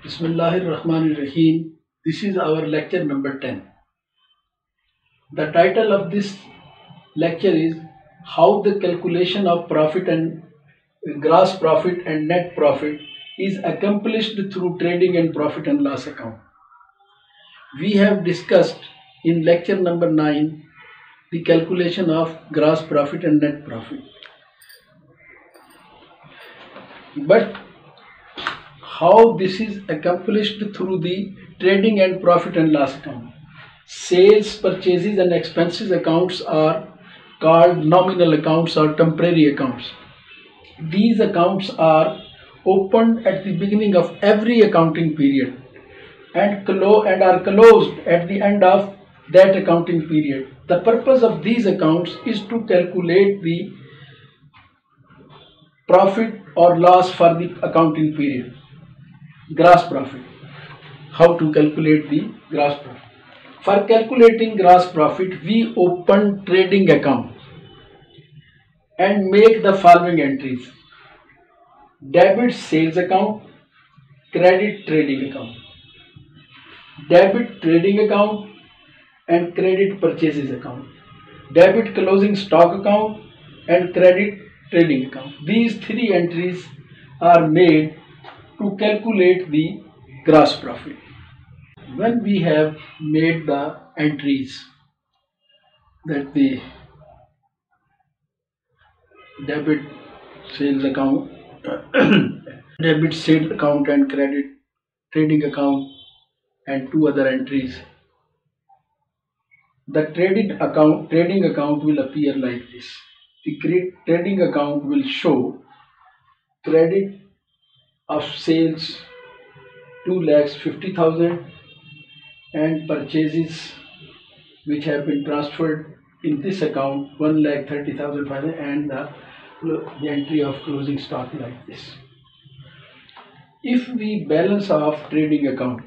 Bismillahirrahmanirrahim. This is our lecture number 10. The title of this lecture is How the calculation of profit and gross profit and net profit is accomplished through trading and profit and loss account. We have discussed in lecture number 9 the calculation of gross profit and net profit. But how this is accomplished through the trading and profit and loss account. Sales, purchases and expenses accounts are called nominal accounts or temporary accounts. These accounts are opened at the beginning of every accounting period and are closed at the end of that accounting period. The purpose of these accounts is to calculate the profit or loss for the accounting period. Gross profit. How to calculate the gross profit? For calculating gross profit, we open trading account and make the following entries: debit sales account, credit trading account, debit trading account and credit purchases account, debit closing stock account and credit trading account. These three entries are made to calculate the gross profit. When we have made the entries that the debit sales account, debit sales account and credit trading account and two other entries, the trading account will appear like this. The trading account will show credit of sales 2,50,000 and purchases which have been transferred in this account 1,30,500 and the entry of closing stock like this. If we balance off trading account,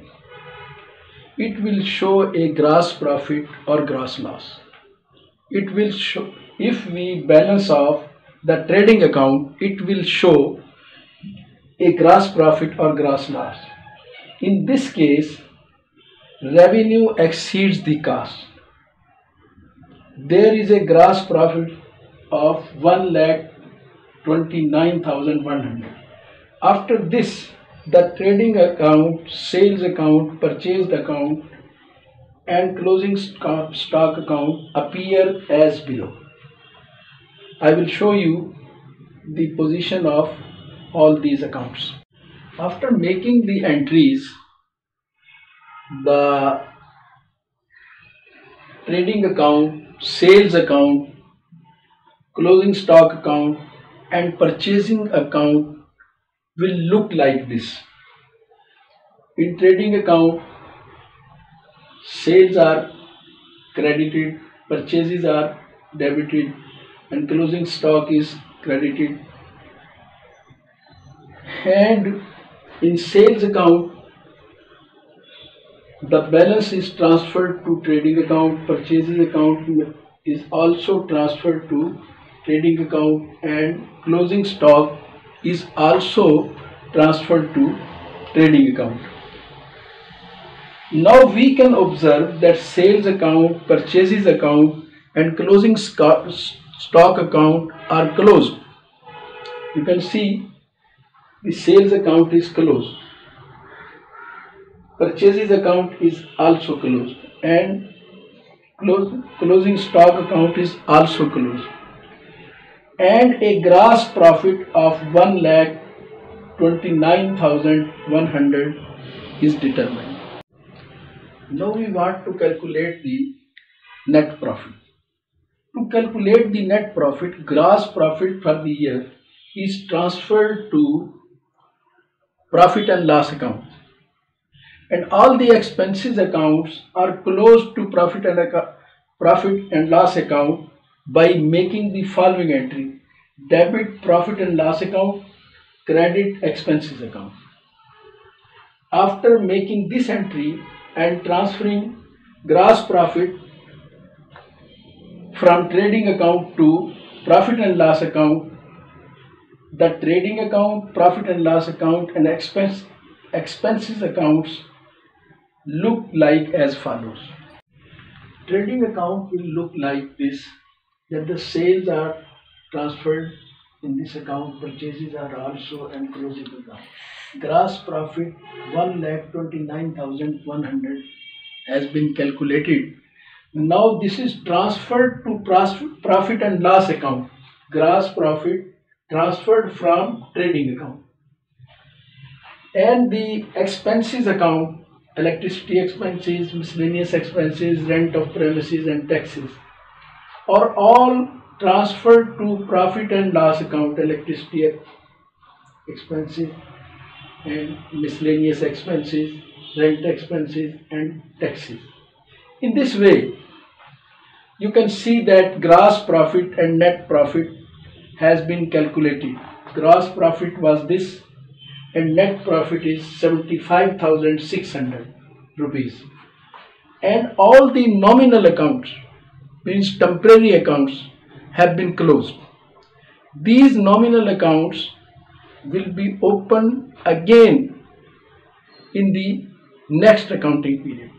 it will show a gross profit or gross loss. It will show, if we balance off the trading account, it will show a gross profit or gross loss. In this case, revenue exceeds the cost. There is a gross profit of 1,29,100. After this, the trading account, sales account, purchased account and closing stock account appear as below. I will show you the position of all these accounts. After making the entries, the trading account, sales account, closing stock account and purchasing account will look like this. In trading account, sales are credited, purchases are debited and closing stock is credited. And in sales account, the balance is transferred to trading account, purchases account is also transferred to trading account and closing stock is also transferred to trading account. Now we can observe that sales account, purchases account and closing stock account are closed. You can see the sales account is closed, purchases account is also closed and closing stock account is also closed, and a gross profit of 1,29,100 is determined. Now we want to calculate the net profit. To calculate the net profit, gross profit for the year is transferred to profit and loss account, and all the expenses accounts are closed to profit and loss account by making the following entry: debit profit and loss account, credit expenses account. After making this entry and transferring gross profit from trading account to profit and loss account, the trading account, profit and loss account and expense expenses accounts look like as follows. Trading account will look like this, that the sales are transferred in this account, purchases are also, and closing account. Gross profit 1,29,100 has been calculated. Now this is transferred to profit and loss account. Gross profit transferred from trading account. And the expenses account, electricity expenses, miscellaneous expenses, rent of premises and taxes, are all transferred to profit and loss account, electricity expenses and miscellaneous expenses, rent expenses and taxes. In this way, you can see that gross profit and net profit has been calculated. Gross profit was this and net profit is 75,600 rupees. And all the nominal accounts, means temporary accounts, have been closed. These nominal accounts will be opened again in the next accounting period.